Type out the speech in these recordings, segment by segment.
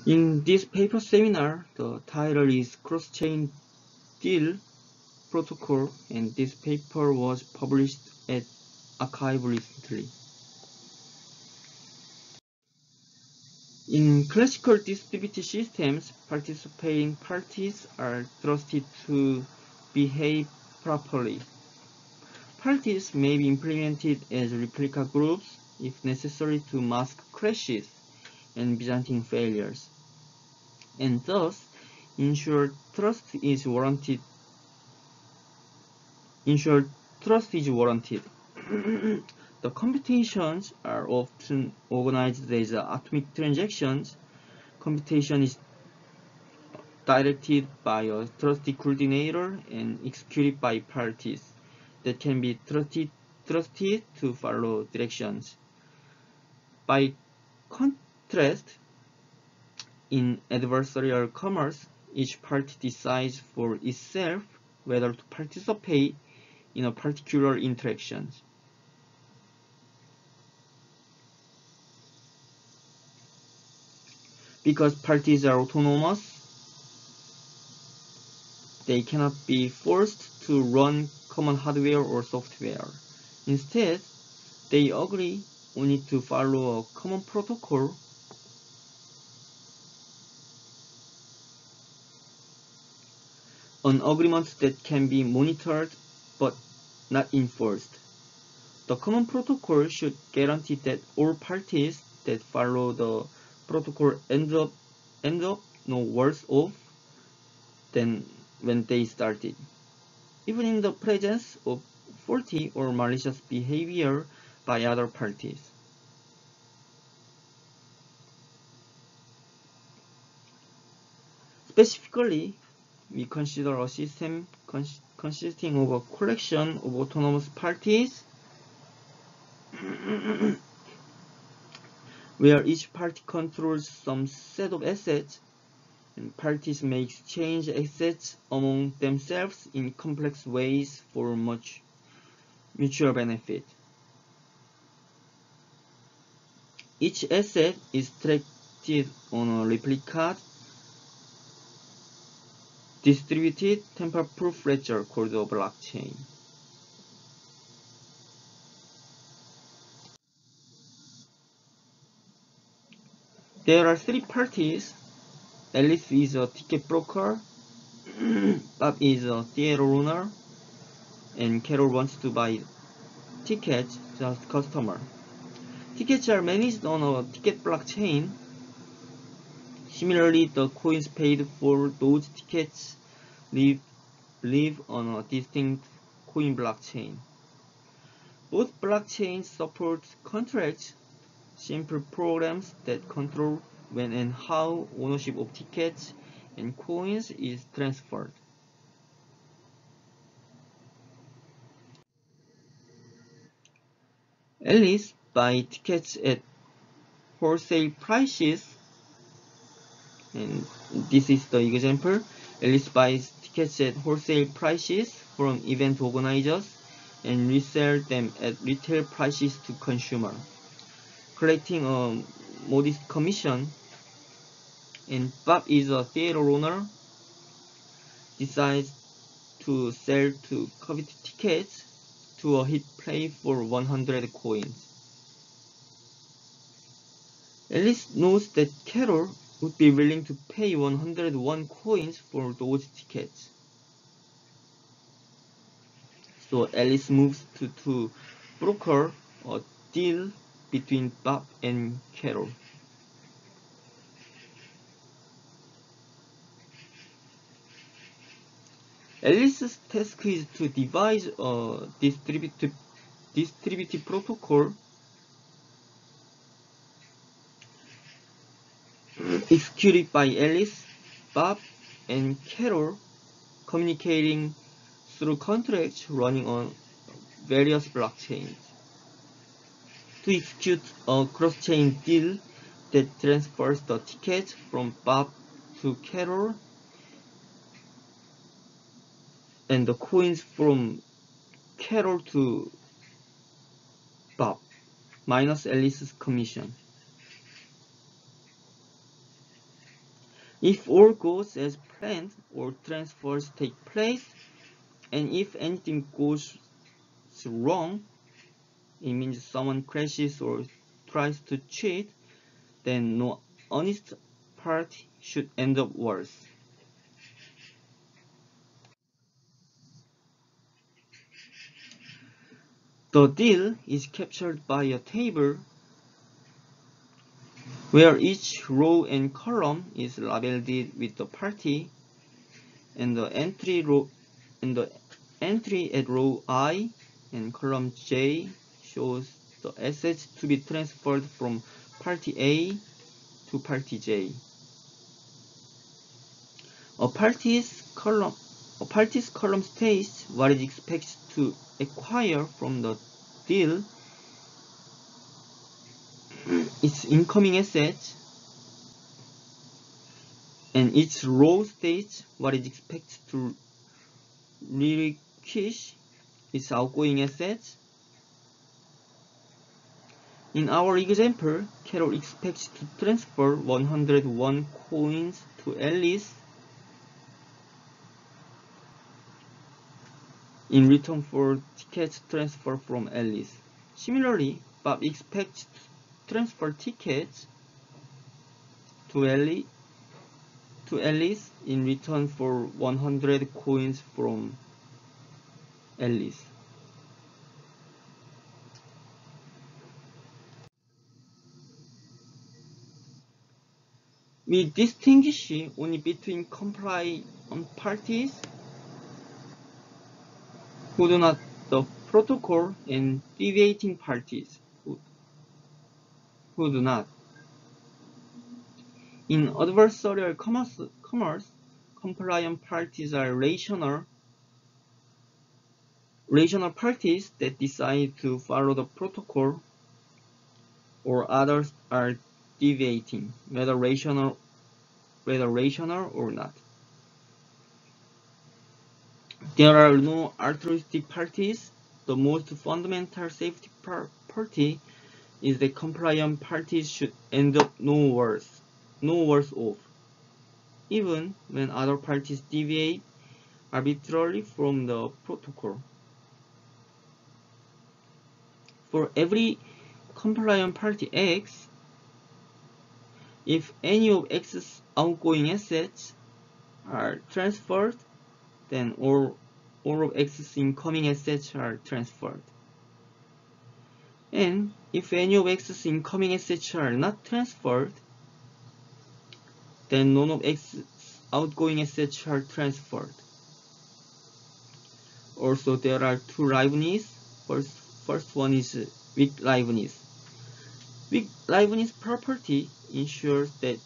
In this paper seminar, the title is Cross-Chain Deal Protocol, and this paper was published at Archive recently. In classical distributed systems, participating parties are trusted to behave properly. Parties may be implemented as replica groups if necessary to mask crashes and Byzantine failures, and thus ensure trust is warranted. The computations are often organized as atomic transactions. Computation is directed by a trusted coordinator and executed by parties that can be trusted to follow directions. By contrast, in adversarial commerce, each party decides for itself whether to participate in a particular interaction. Because parties are autonomous, they cannot be forced to run common hardware or software. Instead, they agree only to follow a common protocol. An agreement that can be monitored but not enforced. The common protocol should guarantee that all parties that follow the protocol end up no worse off than when they started, even in the presence of faulty or malicious behavior by other parties. Specifically, we consider a system consisting of a collection of autonomous parties where each party controls some set of assets, and parties may exchange assets among themselves in complex ways for much mutual benefit. Each asset is tracked on a replica distributed tamper-proof ledger called a blockchain. There are three parties. Alice is a ticket broker, Bob is a theater owner, and Carol wants to buy tickets just customer. Tickets are managed on a ticket blockchain. Similarly, the coins paid for those tickets live on a distinct coin blockchain. Both blockchains support contracts, simple programs that control when and how ownership of tickets and coins is transferred. Alice buys tickets at wholesale prices, and this is the example. Alice buys tickets at wholesale prices from event organizers and resell them at retail prices to consumers, collecting a modest commission. And Bob is a theater owner, decides to sell to coveted tickets to a hit play for 100 coins. Alice knows that Carol would be willing to pay 101 coins for those tickets. So Alice moves to broker a deal between Bob and Carol. Alice's task is to devise a distributed protocol executed by Alice, Bob, and Carol, communicating through contracts running on various blockchains. To execute a cross-chain deal that transfers the tickets from Bob to Carol and the coins from Carol to Bob, minus Alice's commission. If all goes as planned, all transfers take place, and if anything goes wrong, it means someone crashes or tries to cheat, then no honest party should end up worse. The deal is captured by a table where each row and column is labeled with the party, and the entry at row I and column J shows the assets to be transferred from party A to party J. A party's column states what it expects to acquire from the deal, its incoming assets, and each row states what it expects to relinquish, its outgoing assets. In our example, Carol expects to transfer 101 coins to Alice in return for tickets transferred from Alice. Similarly, Bob expects to transfer tickets to Alice in return for 100 coins from Alice. We distinguish only between compliant parties who do not the protocol and deviating parties who do not. In adversarial commerce, compliant parties are rational parties that decide to follow the protocol, or others are deviating, whether rational or not. There are no altruistic parties. The most fundamental safety party is that compliant parties should end up no worse off, even when other parties deviate arbitrarily from the protocol. For every compliant party X, if any of X's outgoing assets are transferred, then all of X's incoming assets are transferred. And if any of X's incoming assets are not transferred, then none of X's outgoing assets are transferred. Also, there are two liveness. First one is weak liveness. Weak liveness property ensures that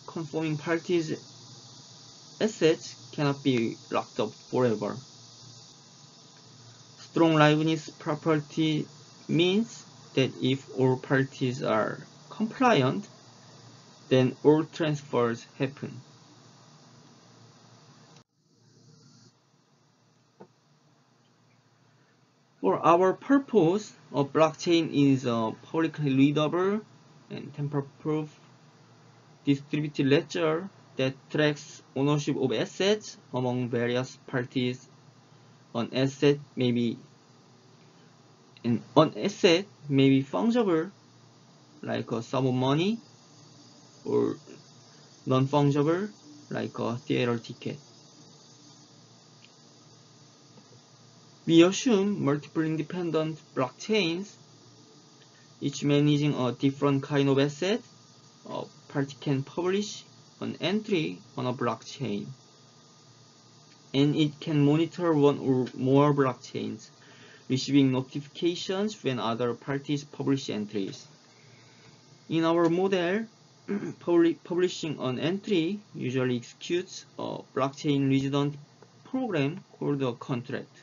conforming parties' assets cannot be locked up forever. Strong liveness property means that if all parties are compliant, then all transfers happen. For our purpose, a blockchain is a publicly readable and tamper-proof distributed ledger that tracks ownership of assets among various parties. An asset may be fungible, like a sum of money, or non-fungible, like a theater ticket. We assume multiple independent blockchains, each managing a different kind of asset. A party can publish an entry on a blockchain, and it can monitor one or more blockchains, receiving notifications when other parties publish entries. In our model, publishing an entry usually executes a blockchain resident program called a contract.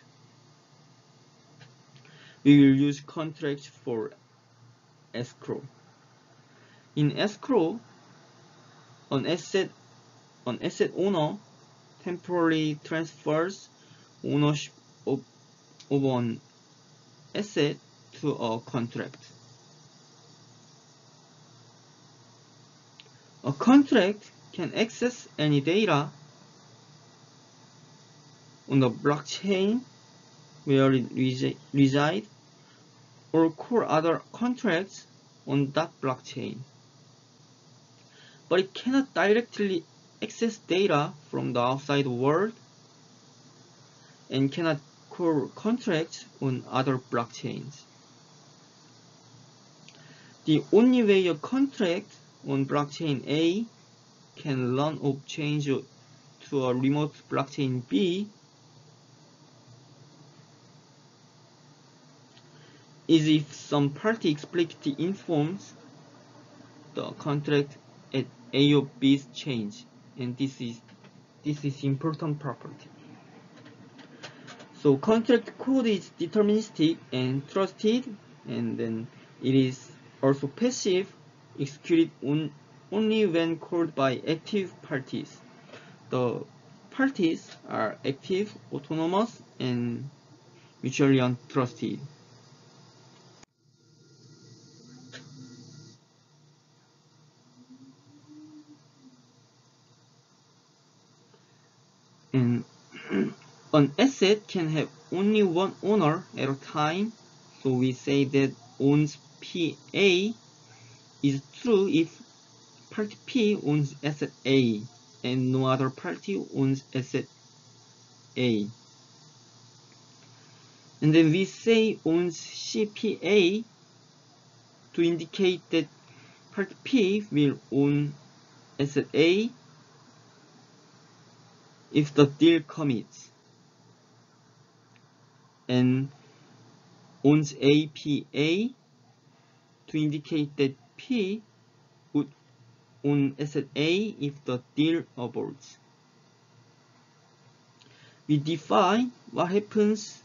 We will use contracts for escrow. In escrow, an asset owner temporarily transfers ownership of an asset to a contract. A contract can access any data on the blockchain where it resides or call other contracts on that blockchain. But it cannot directly access data from the outside world and cannot call contracts on other blockchains. The only way a contract on blockchain A can learn of change to a remote blockchain B is if some party explicitly informs the contract at A of B's change, and this is important property. So contract code is deterministic and trusted, and then it is also passive, executed only when called by active parties. The parties are active, autonomous, and mutually untrusted. And an asset can have only one owner at a time, so we say that owns PA is true if party P owns asset A and no other party owns asset A. And then we say owns CPA to indicate that party P will own asset A if the deal commits, and owns APA to indicate that P would own asset A if the deal aborts. We define what happens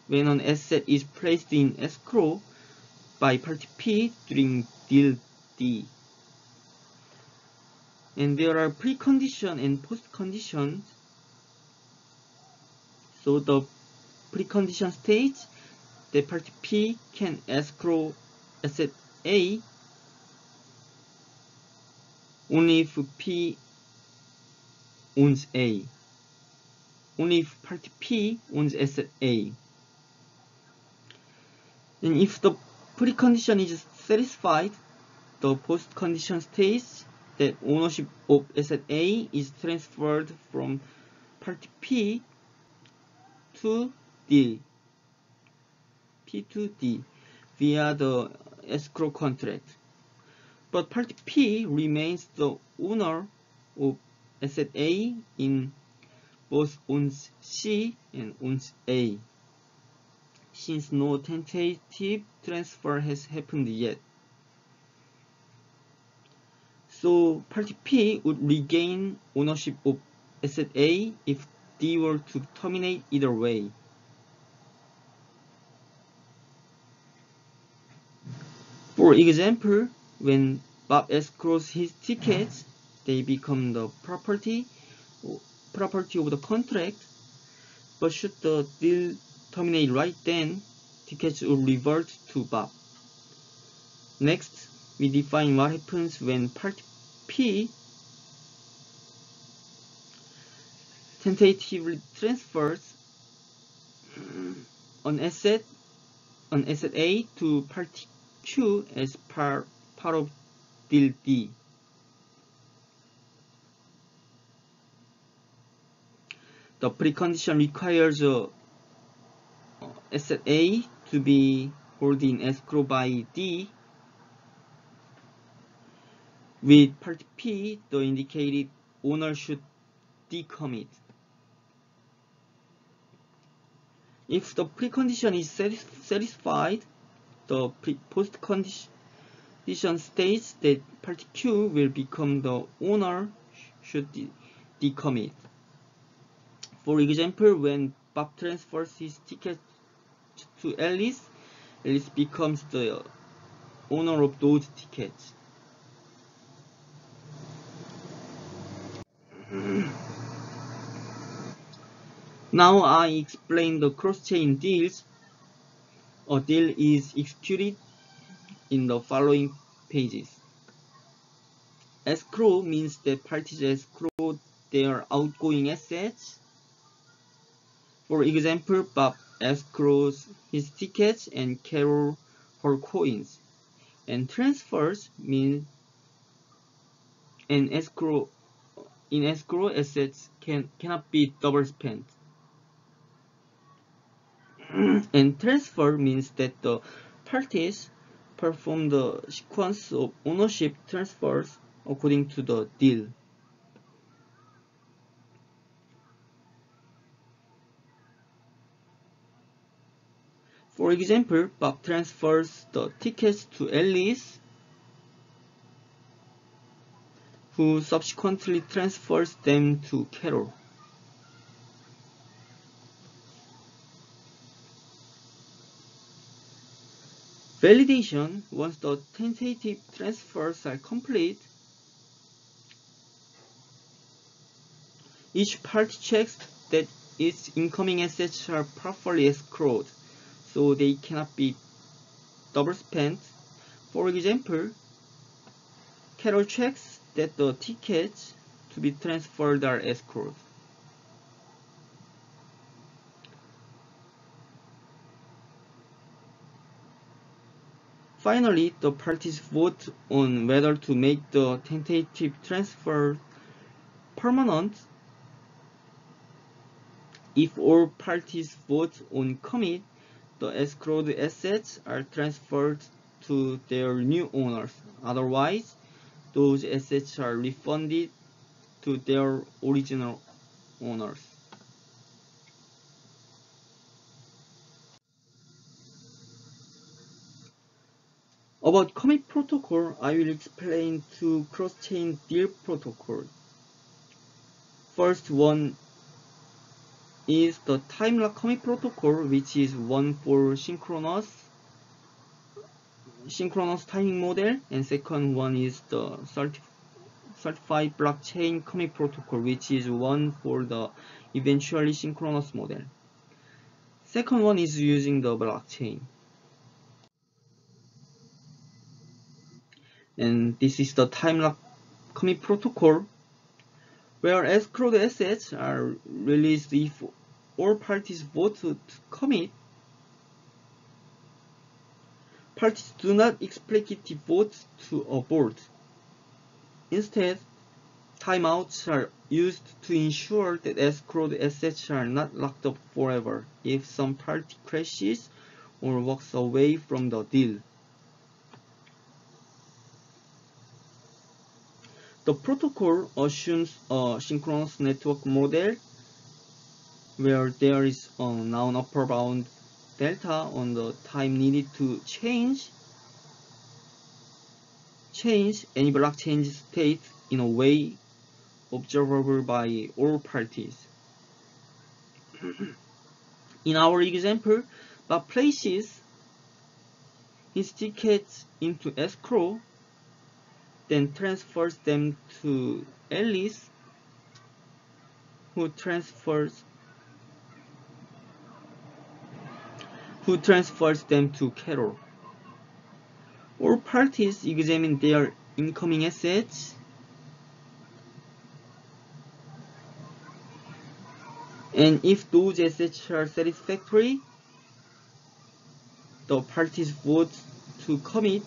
when an asset is placed in escrow by party P during deal D. And there are precondition and postconditions. So the precondition states that party P can escrow asset A only if P owns A, only if party P owns asset A. And if the precondition is satisfied, the postcondition states that ownership of asset A is transferred from party P to D, P to D, via the escrow contract. But party P remains the owner of asset A in both owns C and owns A, since no tentative transfer has happened yet. So party P would regain ownership of asset A if D were to terminate either way. For example, when Bob escrows his tickets, they become the property of the contract, but should the deal terminate right then, tickets will revert to Bob. Next, we define what happens when party P tentatively transfers an asset A to party Q as part of deal D. The precondition requires asset A to be held in escrow by D, with party P, the indicated owner should decommit. If the precondition is satisfied, the postcondition states that party Q will become the owner should decommit. For example, when Bob transfers his ticket to Alice, Alice becomes the owner of those tickets. Now I explain the cross-chain deals. A deal is executed in the following pages. escrow means that parties escrow their outgoing assets. For example, Bob escrows his tickets and Carol her coins. And transfers mean an escrow assets cannot be double spent. And transfer means that the parties perform the sequence of ownership transfers according to the deal. For example, Bob transfers the tickets to Alice, who subsequently transfers them to Carol. Validation: once the tentative transfers are complete, each party checks that its incoming assets are properly escrowed, so they cannot be double spent. For example, Carol checks that the tickets to be transferred are escrowed. Finally, the parties vote on whether to make the tentative transfer permanent. If all parties vote on commit, the escrowed assets are transferred to their new owners. Otherwise, those assets are refunded to their original owners. About commit protocol, I will explain two cross-chain deal protocols. First one is the time lock commit protocol, which is one for synchronous timing model, and second one is the certified blockchain commit protocol, which is one for the eventually synchronous model. Second one is using the blockchain. And this is the time lock commit protocol, where escrowed assets are released if all parties vote to commit. Parties do not explicitly vote to abort. Instead, timeouts are used to ensure that escrowed assets are not locked up forever if some party crashes or walks away from the deal. The protocol assumes a synchronous network model where there is a known upper bound delta on the time needed to change any block change state in a way observable by all parties. In our example, Bob places his tickets into escrow, then transfers them to Alice, who transfers them to Carol. All parties examine their incoming assets and if those assets are satisfactory, the parties vote to commit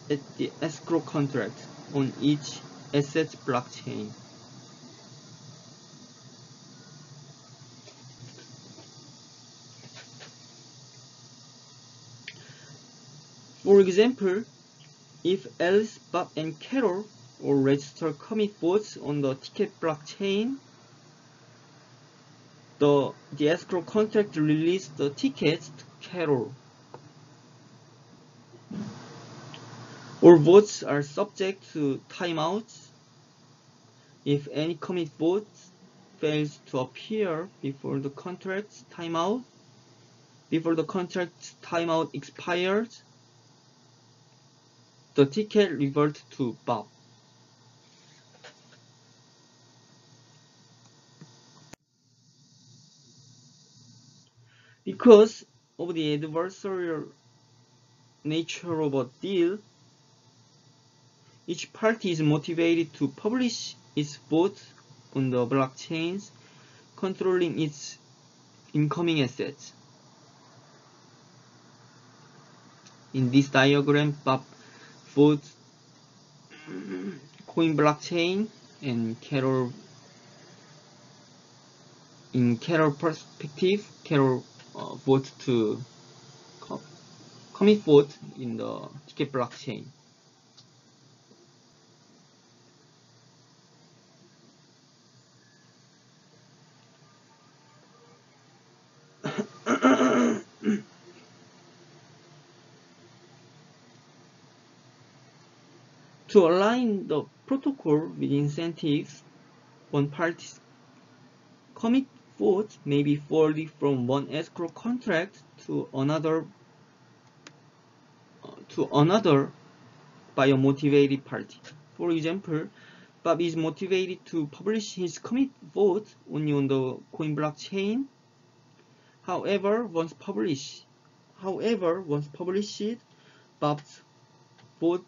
at the escrow contract on each asset's blockchain. For example, if Alice, Bob, and Carol all register commit votes on the ticket blockchain, the escrow contract releases the tickets to Carol. All votes are subject to timeouts. If any commit vote fails to appear before the contract's timeout expires, the ticket reverts to Bob. Because of the adversarial nature of a deal, Each party is motivated to publish its vote on the blockchains, controlling its incoming assets. In this diagram, Bob votes coin blockchain, and Carol, in Carol perspective, Carol votes to commit vote in the ticket blockchain. To align the protocol with incentives, one party's commit vote may be forwarded from one escrow contract to another by a motivated party. For example, Bob is motivated to publish his commit vote only on the coin blockchain. However, once published, Bob's vote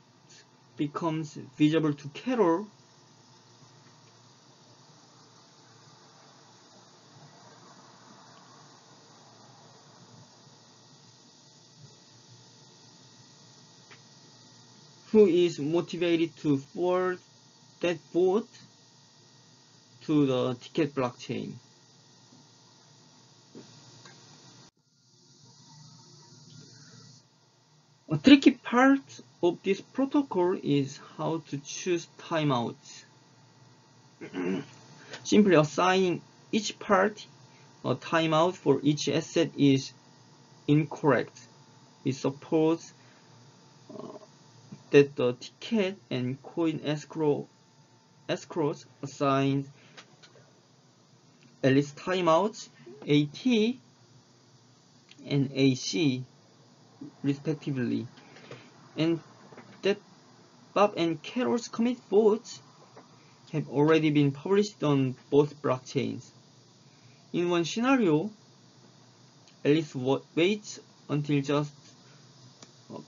becomes visible to Carol, who is motivated to forward that vote to the ticket blockchain. A tricky part of this protocol is how to choose timeouts. Simply assigning each party a timeout for each asset is incorrect. We suppose that the ticket and coin escrows assign at least timeouts AT and AC respectively, and that Bob and Carol's commit votes have already been published on both blockchains. In one scenario, Alice waits until just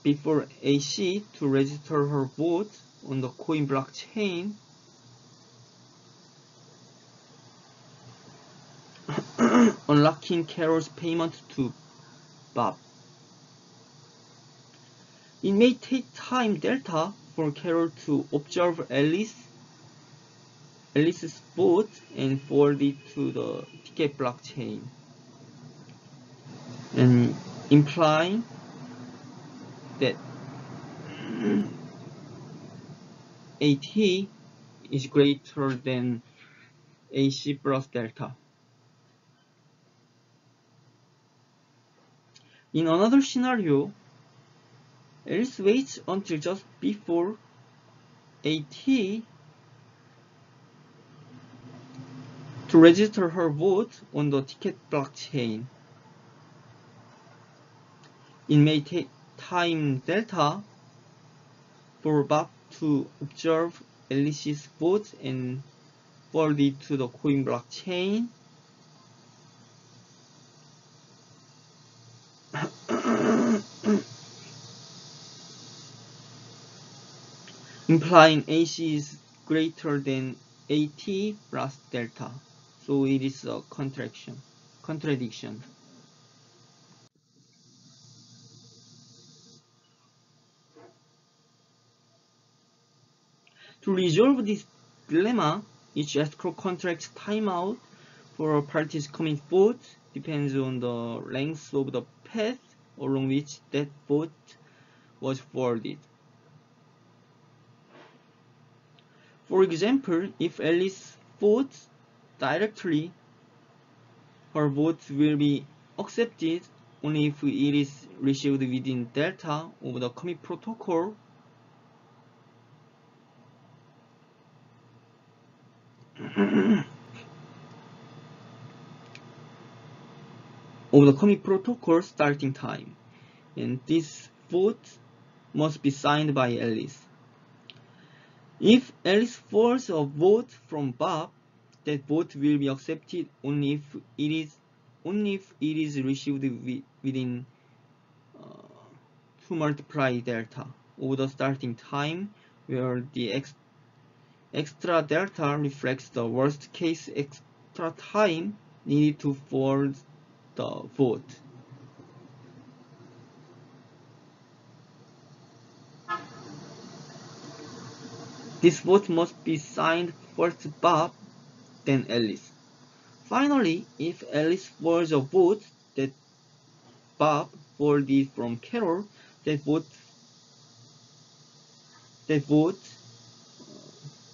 before AC to register her vote on the coin blockchain, unlocking Carol's payment to Bob. It may take time delta for Carol to observe Alice's vote and forward it to the ticket blockchain, and implying that AT is greater than AC plus delta. In another scenario, Alice waits until just before AT to register her vote on the ticket blockchain. It may take time delta for Bob to observe Alice's vote and forward it to the coin blockchain. Implying AC is greater than AT plus delta. So it is a contradiction. To resolve this dilemma, each escrow contract's timeout for a party's commit vote depends on the length of the path along which that vote was forwarded. For example, if Alice votes directly, her vote will be accepted only if it is received within delta of the commit protocol. Of the commit protocol starting time, and this vote must be signed by Alice. If Alice forwards a vote from Bob, that vote will be accepted only if it is received within 2 multiply delta of the starting time where the extra delta reflects the worst case extra time needed to forward the vote. This vote must be signed first Bob, then Alice. Finally, if Alice forwards a vote that Bob forwarded from Carol, that vote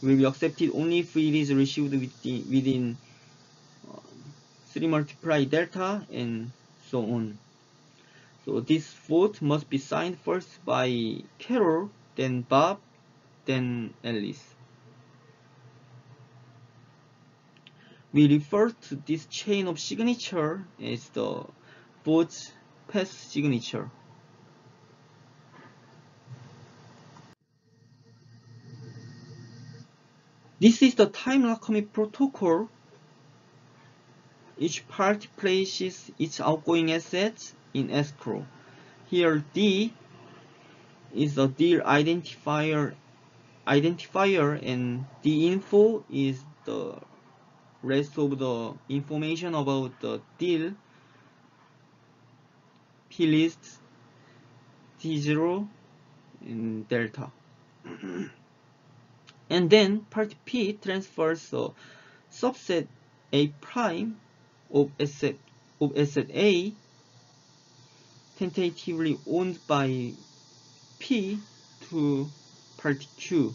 will be accepted only if it is received within 3 multiply delta and so on. So this vote must be signed first by Carol, then Bob, then Alice. We refer to this chain of signature as the vote pass signature. This is the time lock commit protocol. Each party places its outgoing assets in escrow. Here D is the deal identifier and the info is the rest of the information about the deal, plist, T0, and delta. And then party P transfers a subset A prime of asset A tentatively owned by P to party Q.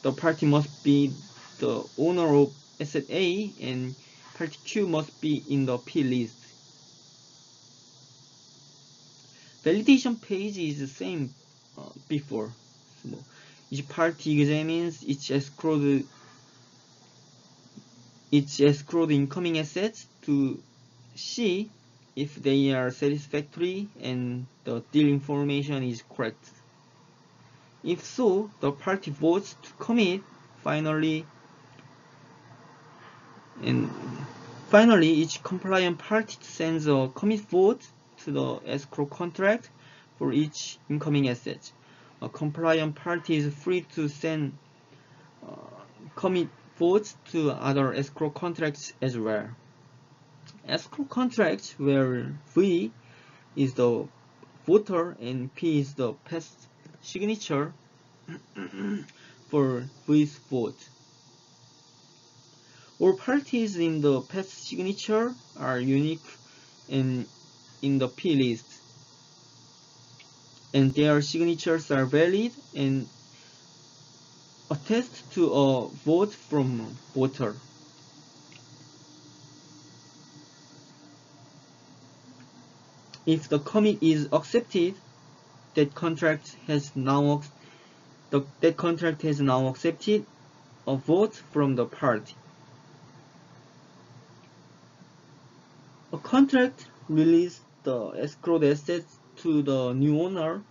The party must be the owner of asset A and party Q must be in the P list. Validation page is the same before. So each party examines its escrowed incoming assets to see if they are satisfactory and the deal information is correct. If so, the party votes to commit. Finally, each compliant party sends a commit vote to the escrow contract for each incoming asset. A compliant party is free to send commit votes to other escrow contracts as well. Escrow contracts where V is the voter and P is the pass signature for V's vote. All parties in the pass signature are unique and in the P list, and their signatures are valid and attest to a vote from voter. If the commit is accepted, that contract has now accepted a vote from the party. A contract releases the escrowed assets to the new owner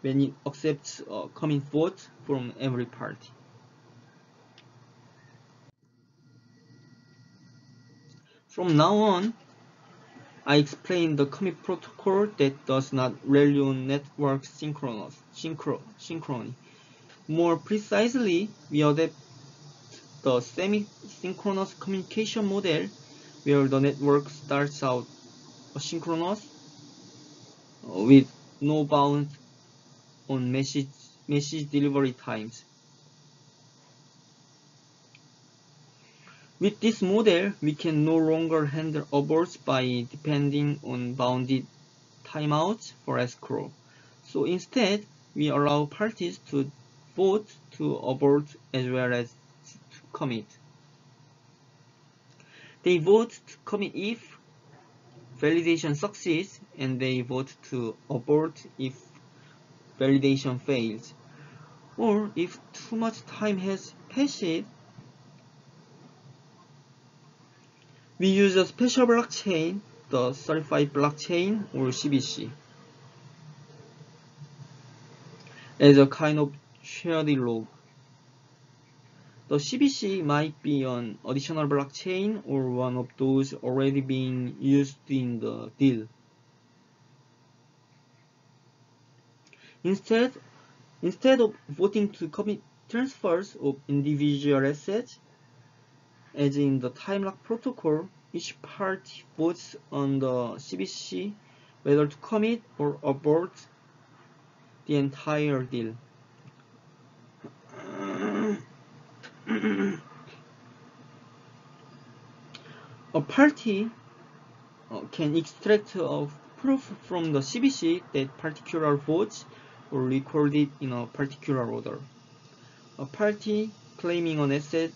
when it accepts a commit vote from every party. From now on, I explain the commit protocol that does not rely on network synchrony. More precisely, we adapt the semi-synchronous communication model where the network starts out asynchronous with no bound on message delivery times. With this model, we can no longer handle aborts by depending on bounded timeouts for escrow. So instead, we allow parties to vote to abort as well as to commit. They vote to commit if validation succeeds, and they vote to abort if validation fails. Or if too much time has passed, we use a special blockchain, the certified blockchain or CBC, as a kind of shared log. The CBC might be an additional blockchain or one of those already being used in the deal. Instead, Instead of voting to commit transfers of individual assets, as in the time lock protocol, each party votes on the CBC whether to commit or abort the entire deal. A party can extract a proof from the CBC that particular votes were recorded in a particular order. A party claiming an asset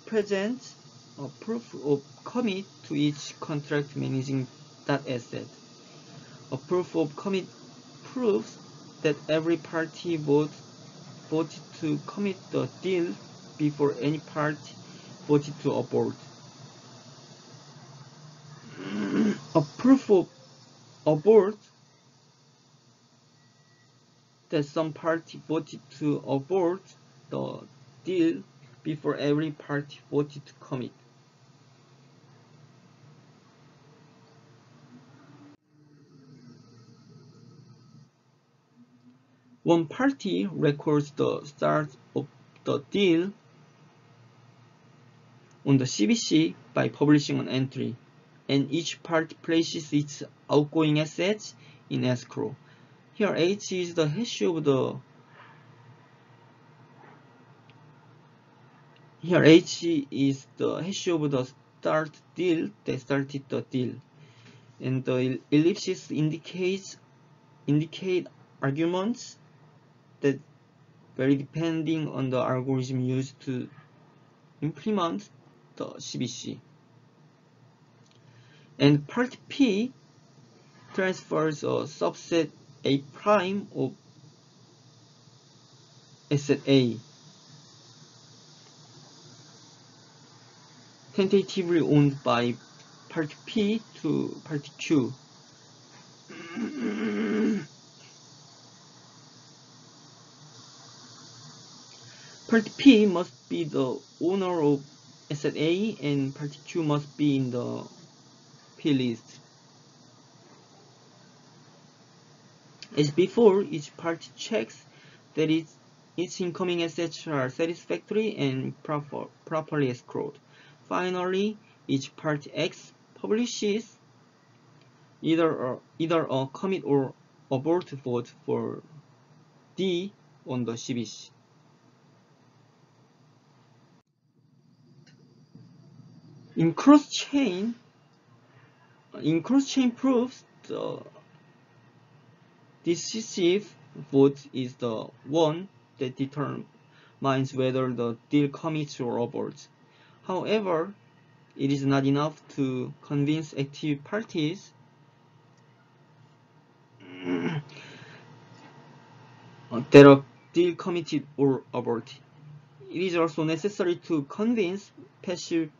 presents a proof of commit to each contract managing that asset. A proof of commit proves that every party voted to commit the deal before any party voted to abort. A proof of abort that some party voted to abort the deal before every party voted to commit. One party records the start of the deal on the CBC by publishing an entry, and each party places its outgoing assets in escrow. Here H is the hash of the start deal that started the deal, and the ellipses indicate arguments that vary depending on the algorithm used to implement the CBC. And part P transfers a subset A prime of asset A, tentatively owned by part P to part Q. Part P must be the owner of asset A, and part Q must be in the P list. As before, each party checks that its incoming assets are satisfactory and properly escrowed. Finally, each party X publishes either a commit or abort vote for D on the CBC. In cross-chain proofs, the decisive vote is the one that determines whether the deal commits or aborts. However, it is not enough to convince active parties that a deal committed or aborted. It is also necessary to convince passive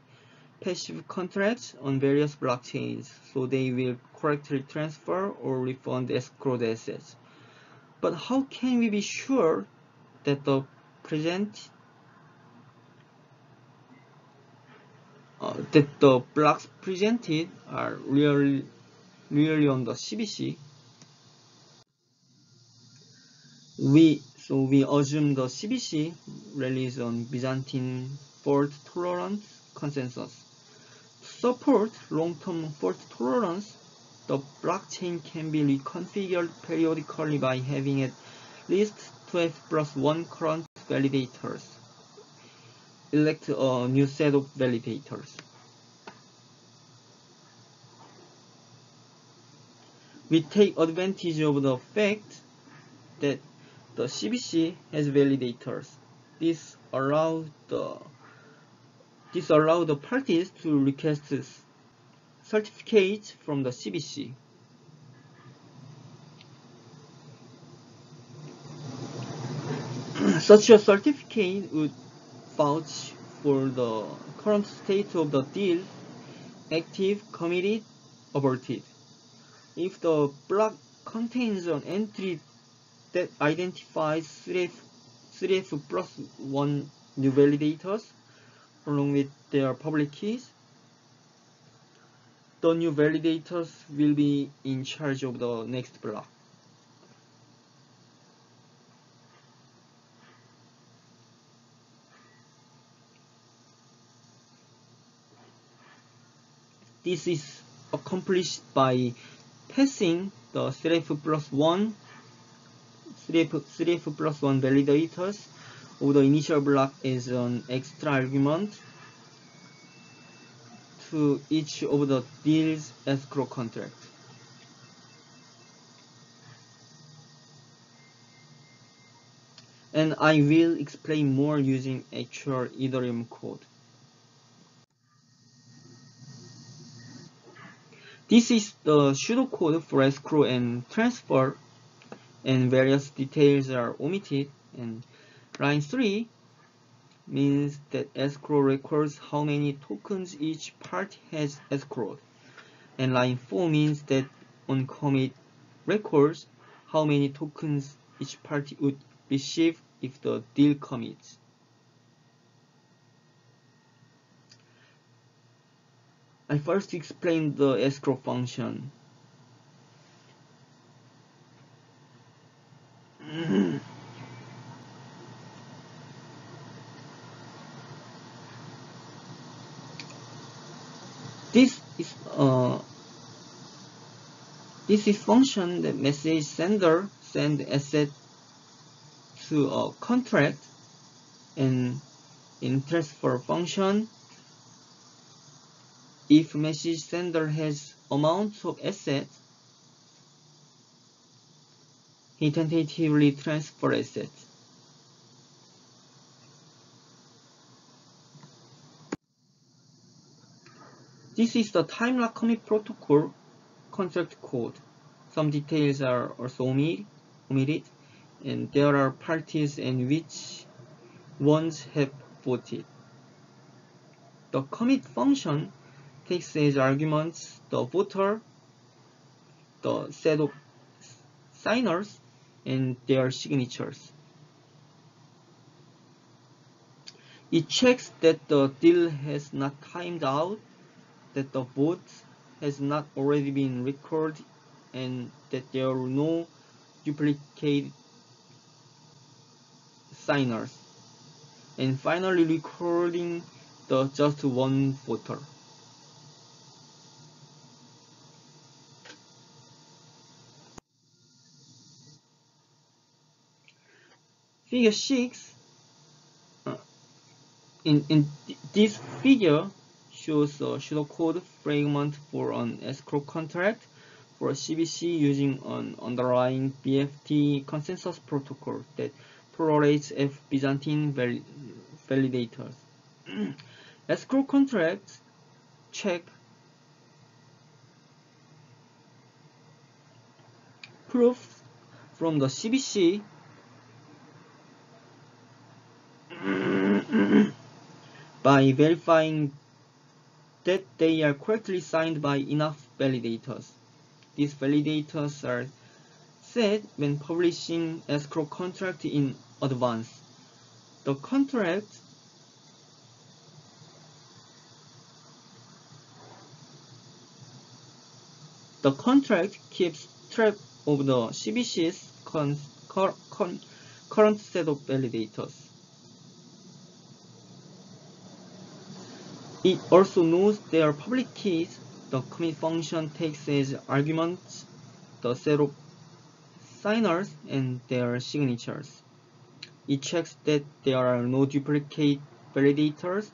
contracts on various blockchains so they will correctly transfer or refund escrowed assets. But how can we be sure that the blocks presented are really on the CBC? We assume the CBC relies on Byzantine fault-tolerant consensus. To support long-term fault-tolerance, the blockchain can be reconfigured periodically by having at least 12 plus 1 current validators. Elect a new set of validators. We take advantage of the fact that the CBC has validators. This allows the parties to request certificates from the CBC. Such a certificate would vouch for the current state of the deal, active, committed, aborted. If the block contains an entry that identifies 3F plus 1 new validators along with their public keys, the new validators will be in charge of the next block. This is accomplished by passing the 3f+1 validators of the initial block as an extra argument to each of the deal's escrow contracts. And I will explain more using actual Ethereum code. This is the pseudocode for escrow and transfer, and various details are omitted. And line 3 means that escrow records how many tokens each party has escrowed. And line 4 means that on commit records how many tokens each party would receive if the deal commits. I first explain the escrow function. This is function that message sender send asset to a contract, and in transfer function, if message sender has amounts of assets, he tentatively transfer assets. This is the time lock commit protocol contract code. Some details are also omitted, and there are parties and which ones have voted. The commit function takes as arguments the voter, the set of signers, and their signatures. It checks that the deal has not timed out, that the vote has not already been recorded, and that there are no duplicate signers, and finally recording the just one voter. Figure 6. In this figure shows a pseudocode fragment for an escrow contract for a CBC using an underlying BFT consensus protocol that tolerates F Byzantine validators. Escrow contracts check proof from the CBC by verifying that they are correctly signed by enough validators. These validators are set when publishing escrow contract in advance. The contract keeps track of the CBC's current set of validators. It also knows their public keys. The commit function takes as arguments the set of signers and their signatures. It checks that there are no duplicate validators,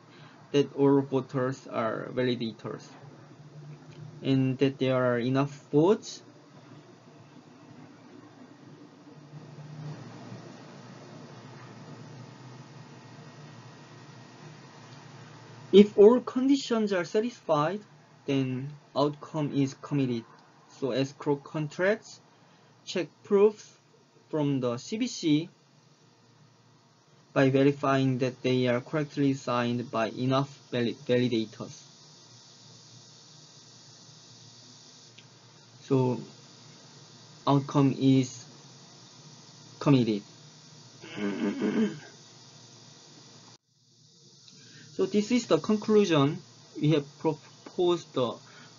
that all voters are validators, and that there are enough votes If all conditions are satisfied, then outcome is committed. So escrow contracts check proofs from the CBC by verifying that they are correctly signed by enough validators. So outcome is committed. So this is the conclusion. We have proposed the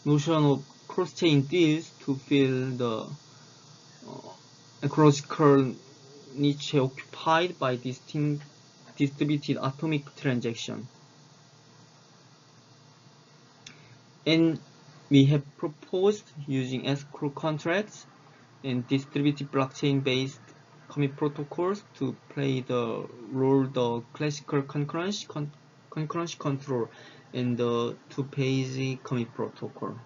notion of cross-chain deals to fill the ecological niche occupied by distributed atomic transaction. And we have proposed using escrow contracts and distributed blockchain-based commit protocols to play the role the classical concurrency control and the two-phase commit protocol.